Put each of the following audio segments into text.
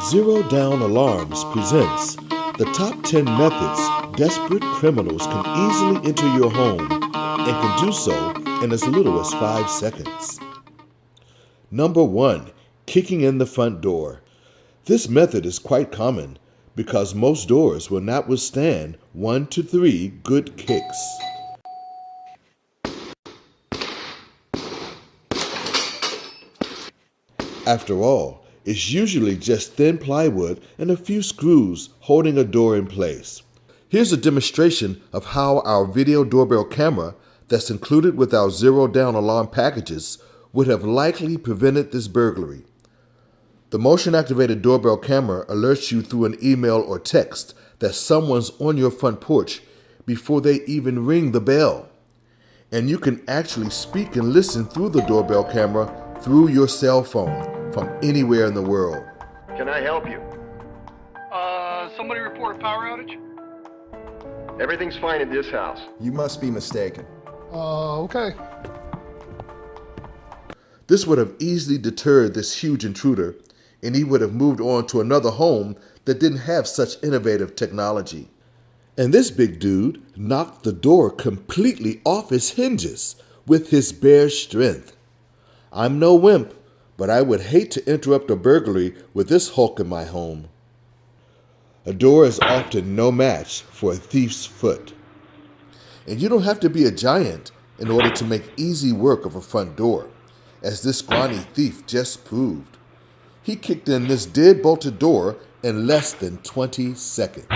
Zero Down Alarms presents the top 10 methods desperate criminals can easily enter your home and can do so in as little as 5 seconds. Number 1. Kicking in the front door. This method is quite common because most doors will not withstand 1 to 3 good kicks. After all, it's usually just thin plywood and a few screws holding a door in place. Here's a demonstration of how our video doorbell camera that's included with our Zero Down alarm packages would have likely prevented this burglary. The motion-activated doorbell camera alerts you through an email or text that someone's on your front porch before they even ring the bell. And you can actually speak and listen through the doorbell camera through your cell phone from anywhere in the world. Can I help you? Somebody report a power outage? Everything's fine in this house. You must be mistaken. Okay. This would have easily deterred this huge intruder, and he would have moved on to another home that didn't have such innovative technology. And this big dude knocked the door completely off its hinges with his bare strength. I'm no wimp, but I would hate to interrupt a burglary with this hulk in my home. A door is often no match for a thief's foot. And you don't have to be a giant in order to make easy work of a front door, as this scrawny thief just proved. He kicked in this dead-bolted door in less than 20 seconds.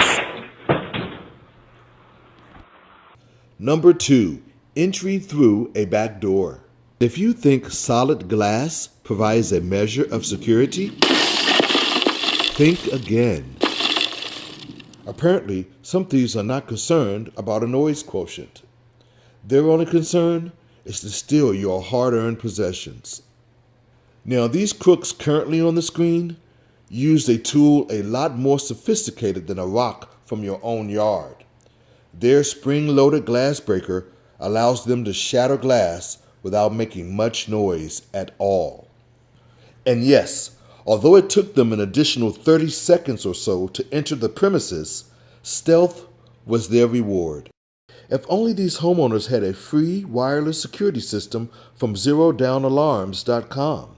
Number 2. Entry through a back door. If you think solid glass provides a measure of security, think again. Apparently, some thieves are not concerned about a noise quotient. Their only concern is to steal your hard-earned possessions. Now, these crooks currently on the screen use a tool a lot more sophisticated than a rock from your own yard. Their spring-loaded glass breaker allows them to shatter glass without making much noise at all. And yes, although it took them an additional 30 seconds or so to enter the premises, stealth was their reward. If only these homeowners had a free wireless security system from ZeroDownAlarms.com.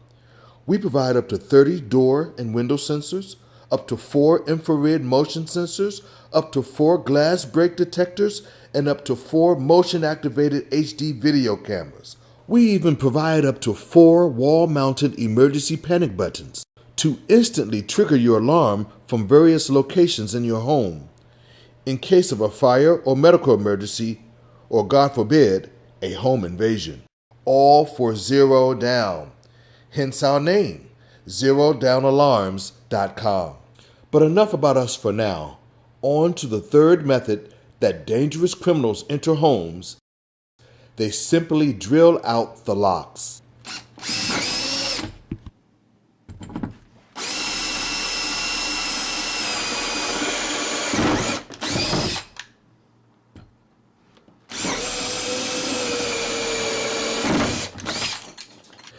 We provide up to 30 door and window sensors, up to 4 infrared motion sensors, up to 4 glass break detectors, and up to 4 motion-activated HD video cameras. We even provide up to 4 wall-mounted emergency panic buttons to instantly trigger your alarm from various locations in your home in case of a fire or medical emergency, or God forbid, a home invasion. All for Zero Down, hence our name, ZeroDownAlarms.com. But enough about us for now. On to the third method that dangerous criminals enter homes. They simply drill out the locks.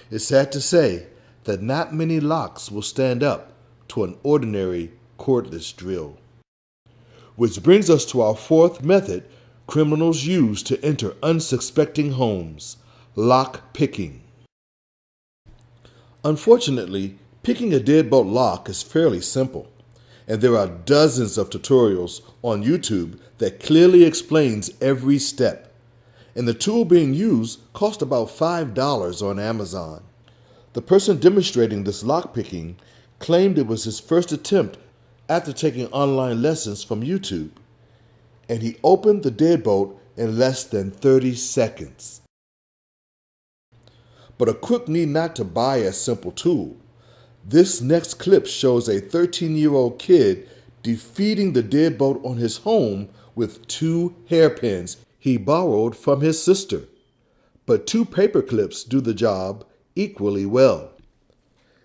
It's sad to say that not many locks will stand up to an ordinary cordless drill. Which brings us to our fourth method criminals use to enter unsuspecting homes: lock picking. Unfortunately, picking a deadbolt lock is fairly simple, and there are dozens of tutorials on YouTube that clearly explains every step. And the tool being used cost about $5 on Amazon. The person demonstrating this lockpicking claimed it was his first attempt after taking online lessons from YouTube, and he opened the deadbolt in less than 30 seconds. But a crook need not to buy a simple tool. This next clip shows a 13-year-old kid defeating the deadbolt on his home with 2 hairpins he borrowed from his sister. But 2 paper clips do the job equally well.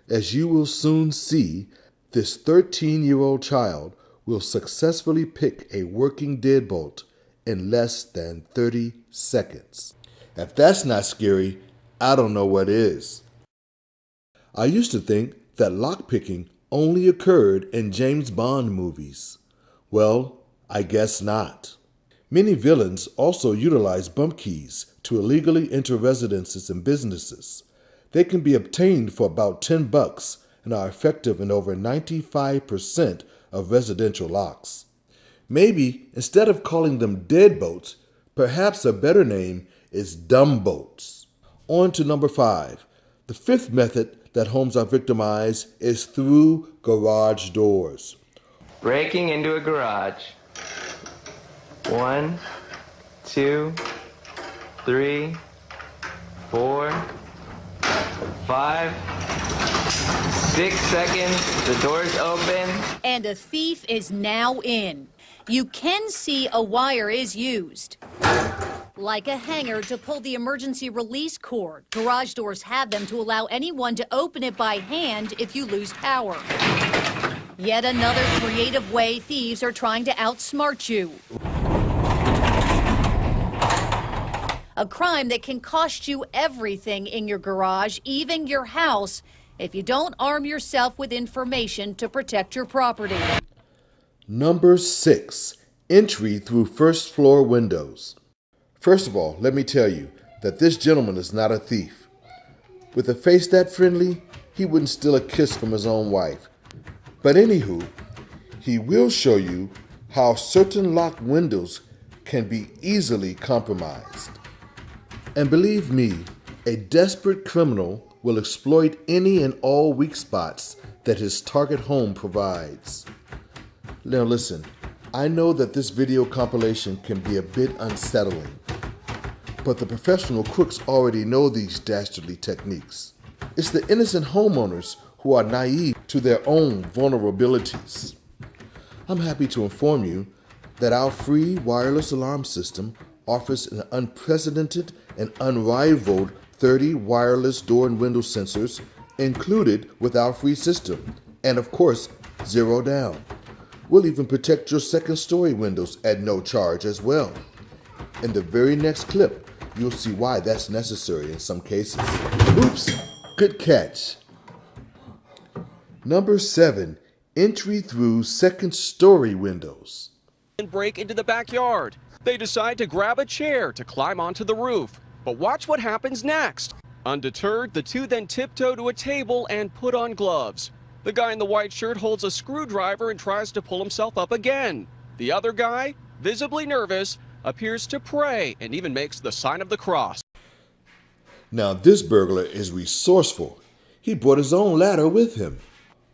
As you will soon see, this 13-year-old child will successfully pick a working deadbolt in less than 30 seconds. If that's not scary, I don't know what is. I used to think that lockpicking only occurred in James Bond movies. Well, I guess not. Many villains also utilize bump keys to illegally enter residences and businesses. They can be obtained for about $10 and are effective in over 95% of residential locks. Maybe instead of calling them deadbolts, perhaps a better name is dumb bolts. On to number 5. The fifth method that homes are victimized is through garage doors. Breaking into a garage. 1, 2, 3, 4, 5, 6 seconds. The door's open. And a thief is now in. You can see a wire is used. Like a hanger to pull the emergency release cord. Garage doors have them to allow anyone to open it by hand if you lose power. Yet another creative way thieves are trying to outsmart you. A crime that can cost you everything in your garage, even your house, if you don't arm yourself with information to protect your property. Number 6. Entry through first floor windows. First of all, let me tell you that this gentleman is not a thief. With a face that friendly, he wouldn't steal a kiss from his own wife. But anywho, he will show you how certain locked windows can be easily compromised. And believe me, a desperate criminal will exploit any and all weak spots that his target home provides. Now listen, I know that this video compilation can be a bit unsettling, but the professional crooks already know these dastardly techniques. It's the innocent homeowners who are naive to their own vulnerabilities. I'm happy to inform you that our free wireless alarm system offers an unprecedented and unrivaled 30 wireless door and window sensors included with our free system, and of course, 0 down. We'll even protect your second story windows at no charge as well. In the very next clip, you'll see why that's necessary in some cases. Oops, good catch. Number 7, entry through second story windows. And break into the backyard. They decide to grab a chair to climb onto the roof. But watch what happens next. Undeterred, the two then tiptoe to a table and put on gloves. The guy in the white shirt holds a screwdriver and tries to pull himself up again. The other guy, visibly nervous, appears to pray and even makes the sign of the cross. Now this burglar is resourceful. He brought his own ladder with him.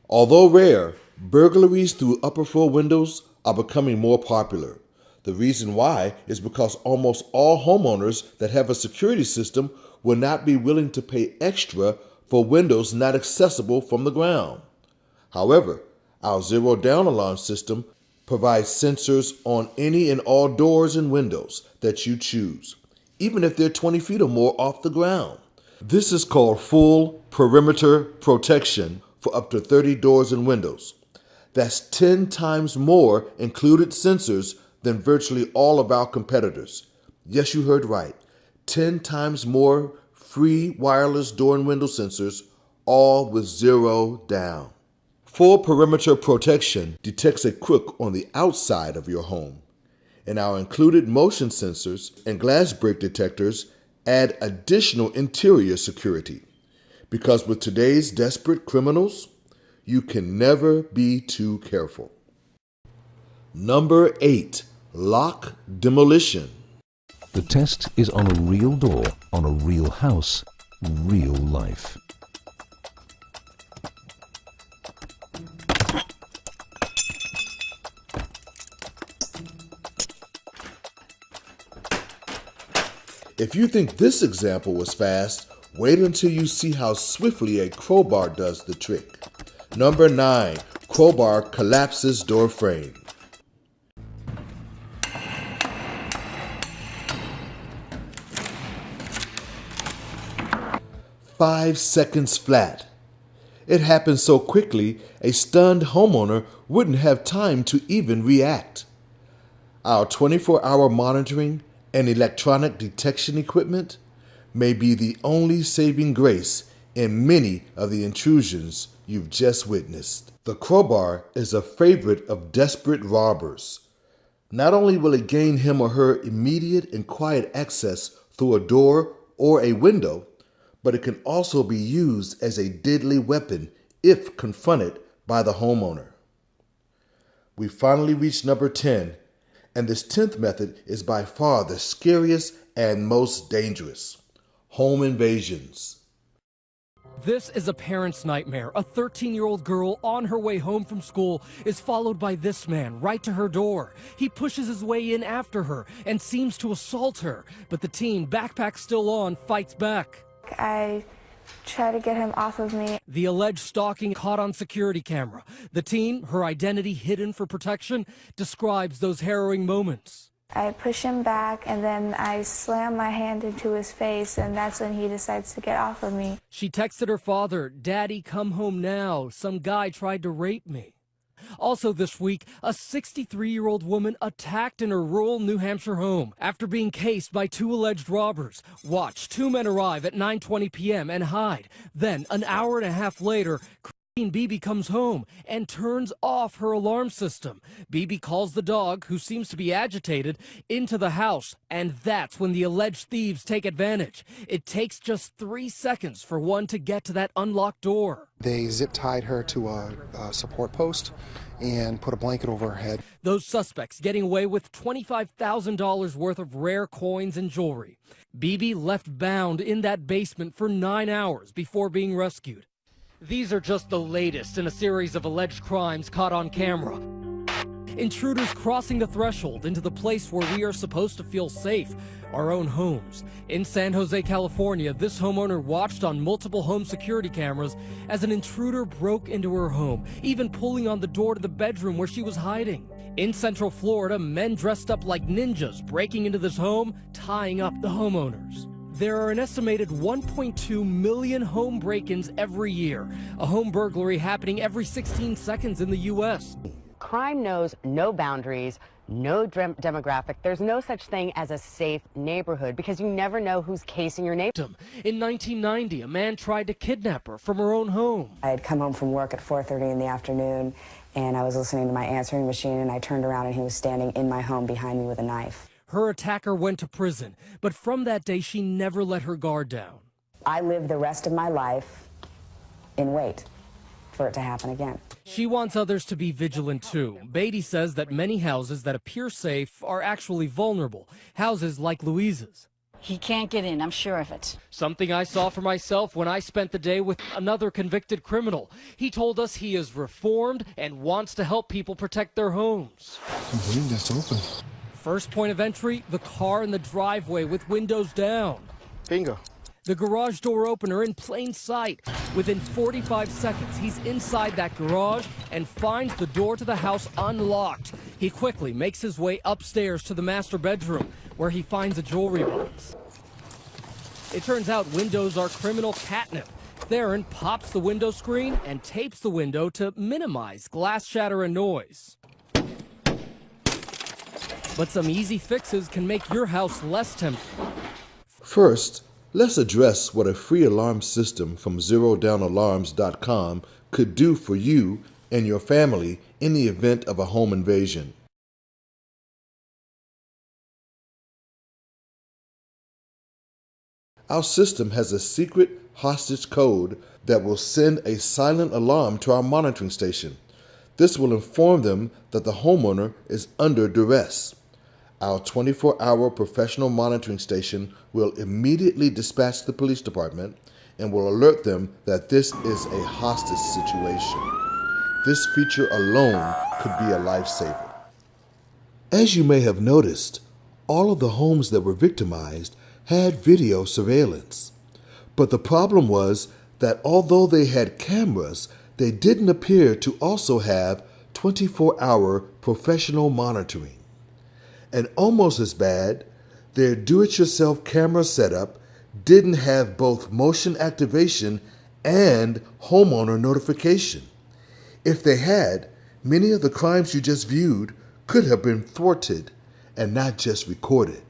Although rare, burglaries through upper floor windows are becoming more popular. The reason why is because almost all homeowners that have a security system will not be willing to pay extra for windows not accessible from the ground. However, our 0 down alarm system provides sensors on any and all doors and windows that you choose, even if they're 20 feet or more off the ground. This is called full perimeter protection for up to 30 doors and windows. That's 10 times more included sensors than virtually all of our competitors. Yes, you heard right. 10 times more free wireless door and window sensors, all with 0 down. Full perimeter protection detects a crook on the outside of your home, and our included motion sensors and glass break detectors add additional interior security. Because with today's desperate criminals, you can never be too careful. Number 8, lock demolition. The test is on a real door, on a real house, real life. If you think this example was fast, wait until you see how swiftly a crowbar does the trick. Number 9, crowbar collapses door frame. 5 seconds flat. It happened so quickly, a stunned homeowner wouldn't have time to even react. Our 24-hour monitoring and electronic detection equipment may be the only saving grace in many of the intrusions you've just witnessed. The crowbar is a favorite of desperate robbers. Not only will it gain him or her immediate and quiet access through a door or a window, but it can also be used as a deadly weapon if confronted by the homeowner. We finally reached number 10, and this 10th method is by far the scariest and most dangerous: home invasions. This is a parent's nightmare. A 13-year-old girl on her way home from school is followed by this man right to her door. He pushes his way in after her and seems to assault her, but the teen, backpack still on, fights back. I try to get him off of me. The alleged stalking caught on security camera. The teen, her identity hidden for protection, describes those harrowing moments. I push him back and then I slam my hand into his face, and that's when he decides to get off of me. She texted her father, "Daddy, come home now. Some guy tried to rape me." Also this week, a 63-year-old woman attacked in her rural New Hampshire home after being cased by two alleged robbers. Watch, two men arrive at 9:20 p.m. and hide. Then, an hour and a half later, Bibi comes home and turns off her alarm system. Bibi calls the dog, who seems to be agitated, into the house, and that's when the alleged thieves take advantage. It takes just 3 seconds for one to get to that unlocked door. They zip-tied her to a support post and put a blanket over her head. Those suspects getting away with $25,000 worth of rare coins and jewelry. Bibi left bound in that basement for 9 hours before being rescued. These are just the latest in a series of alleged crimes caught on camera. Intruders crossing the threshold into the place where we are supposed to feel safe, our own homes. In San Jose, California, this homeowner watched on multiple home security cameras as an intruder broke into her home, even pulling on the door to the bedroom where she was hiding. In Central Florida, men dressed up like ninjas breaking into this home, tying up the homeowners. There are an estimated 1.2 million home break-ins every year, a home burglary happening every 16 seconds in the U.S. Crime knows no boundaries, no demographic. There's no such thing as a safe neighborhood because you never know who's casing your neighborhood. In 1990, a man tried to kidnap her from her own home. I had come home from work at 4:30 in the afternoon, and I was listening to my answering machine, and I turned around and he was standing in my home behind me with a knife. Her attacker went to prison, but from that day, she never let her guard down. I lived the rest of my life in wait for it to happen again. She wants others to be vigilant too. Beatty says that many houses that appear safe are actually vulnerable. Houses like Louise's. He can't get in, I'm sure of it. Something I saw for myself when I spent the day with another convicted criminal. He told us he is reformed and wants to help people protect their homes. I believe that's open. First point of entry, the car in the driveway with windows down. Bingo. The garage door opener in plain sight. Within 45 seconds, he's inside that garage and finds the door to the house unlocked. He quickly makes his way upstairs to the master bedroom, where he finds a jewelry box. It turns out windows are criminal catnip. Theron pops the window screen and tapes the window to minimize glass shatter and noise. But some easy fixes can make your house less tempting. First, let's address what a free alarm system from ZeroDownAlarms.com could do for you and your family in the event of a home invasion. Our system has a secret hostage code that will send a silent alarm to our monitoring station. This will inform them that the homeowner is under duress. Our 24-hour professional monitoring station will immediately dispatch the police department and will alert them that this is a hostage situation. This feature alone could be a lifesaver. As you may have noticed, all of the homes that were victimized had video surveillance. But the problem was that although they had cameras, they didn't appear to also have 24-hour professional monitoring. And almost as bad, their do-it-yourself camera setup didn't have both motion activation and homeowner notification. If they had, many of the crimes you just viewed could have been thwarted and not just recorded.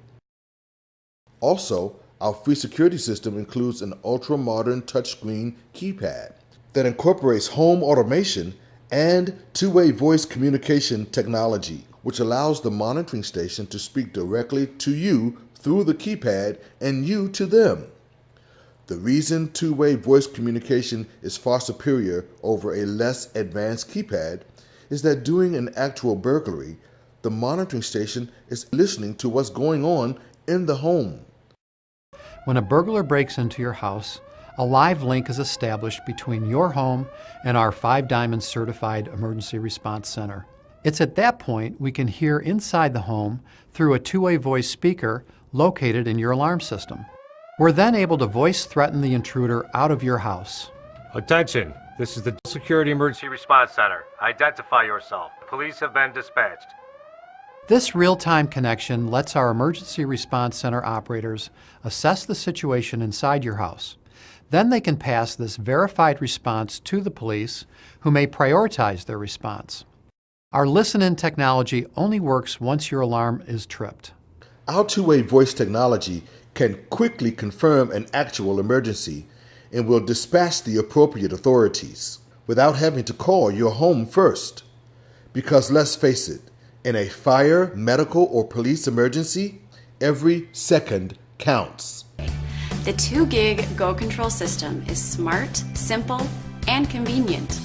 Also, Our free security system includes an ultra-modern touchscreen keypad that incorporates home automation and two-way voice communication technology, which allows the monitoring station to speak directly to you through the keypad and you to them. The reason two-way voice communication is far superior over a less advanced keypad is that during an actual burglary, the monitoring station is listening to what's going on in the home. When a burglar breaks into your house, a live link is established between your home and our 5 Diamond certified emergency response center. It's at that point we can hear inside the home through a two-way voice speaker located in your alarm system. We're then able to voice threaten the intruder out of your house. Attention, this is the Security Emergency Response Center. Identify yourself. Police have been dispatched. This real-time connection lets our emergency response center operators assess the situation inside your house. Then they can pass this verified response to the police, who may prioritize their response. Our listen-in technology only works once your alarm is tripped. Our two-way voice technology can quickly confirm an actual emergency and will dispatch the appropriate authorities without having to call your home first. Because let's face it, in a fire, medical, or police emergency, every second counts. The 2 gig Go Control system is smart, simple, and convenient.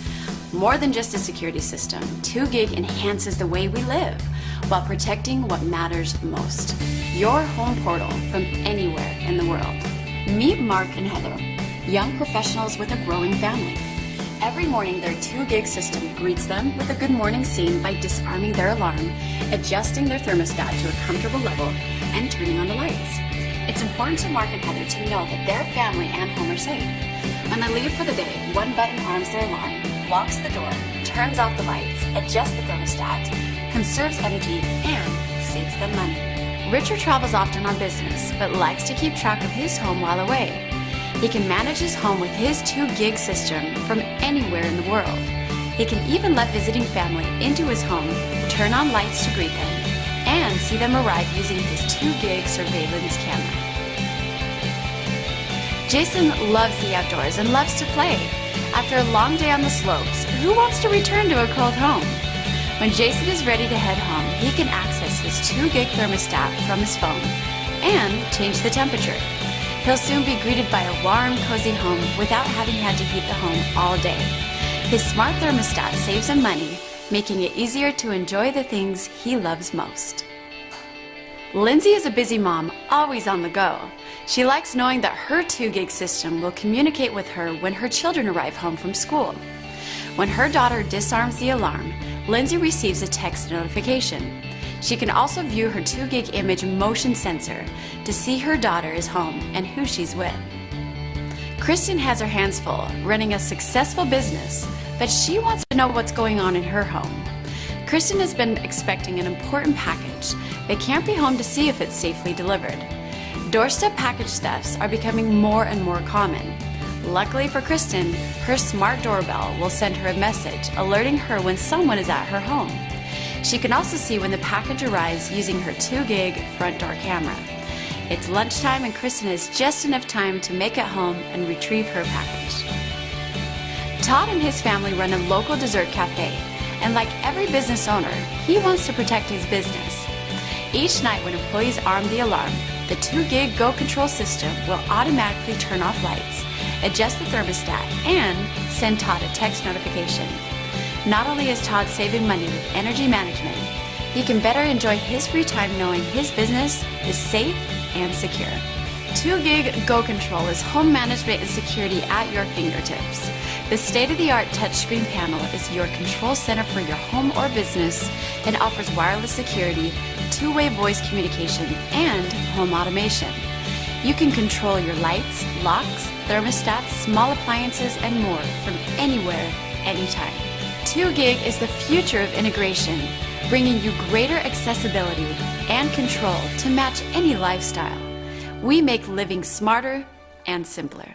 More than just a security system, 2 gig enhances the way we live while protecting what matters most. Your home portal from anywhere in the world. Meet Mark and Heather, young professionals with a growing family. Every morning, their 2 gig system greets them with a good morning scene by disarming their alarm, adjusting their thermostat to a comfortable level, and turning on the lights. It's important to Mark and Heather to know that their family and home are safe. When they leave for the day, one button arms their alarm, locks the door, turns off the lights, adjusts the thermostat, conserves energy, and saves them money. Richard travels often on business, but likes to keep track of his home while away. He can manage his home with his 2 gig system from anywhere in the world. He can even let visiting family into his home, turn on lights to greet them, and see them arrive using his 2 gig surveillance camera. Jason loves the outdoors and loves to play. After a long day on the slopes, who wants to return to a cold home? When Jason is ready to head home, he can access his 2 gig thermostat from his phone and change the temperature. He'll soon be greeted by a warm, cozy home without having had to heat the home all day. His smart thermostat saves him money, making it easier to enjoy the things he loves most. Lindsay is a busy mom, always on the go. She likes knowing that her 2 gig system will communicate with her when her children arrive home from school. When her daughter disarms the alarm, Lindsay receives a text notification. She can also view her 2 gig image motion sensor to see her daughter is home and who she's with. Kristen has her hands full running a successful business, but she wants to know what's going on in her home. Kristen has been expecting an important package, but can't be home to see if it's safely delivered. Doorstep package thefts are becoming more and more common. Luckily for Kristen, her smart doorbell will send her a message alerting her when someone is at her home. She can also see when the package arrives using her 2 gig front door camera. It's lunchtime and Kristen has just enough time to make it home and retrieve her package. Todd and his family run a local dessert cafe, and like every business owner, he wants to protect his business. Each night when employees arm the alarm, the 2 gig Go Control system will automatically turn off lights, adjust the thermostat, and send Todd a text notification. Not only is Todd saving money with energy management, he can better enjoy his free time knowing his business is safe and secure. 2 gig Go Control is home management and security at your fingertips. The state-of-the-art touchscreen panel is your control center for your home or business and offers wireless security, two-way voice communication, and home automation. You can control your lights, locks, thermostats, small appliances, and more from anywhere, anytime. 2 gig is the future of integration, bringing you greater accessibility and control to match any lifestyle. We make living smarter and simpler.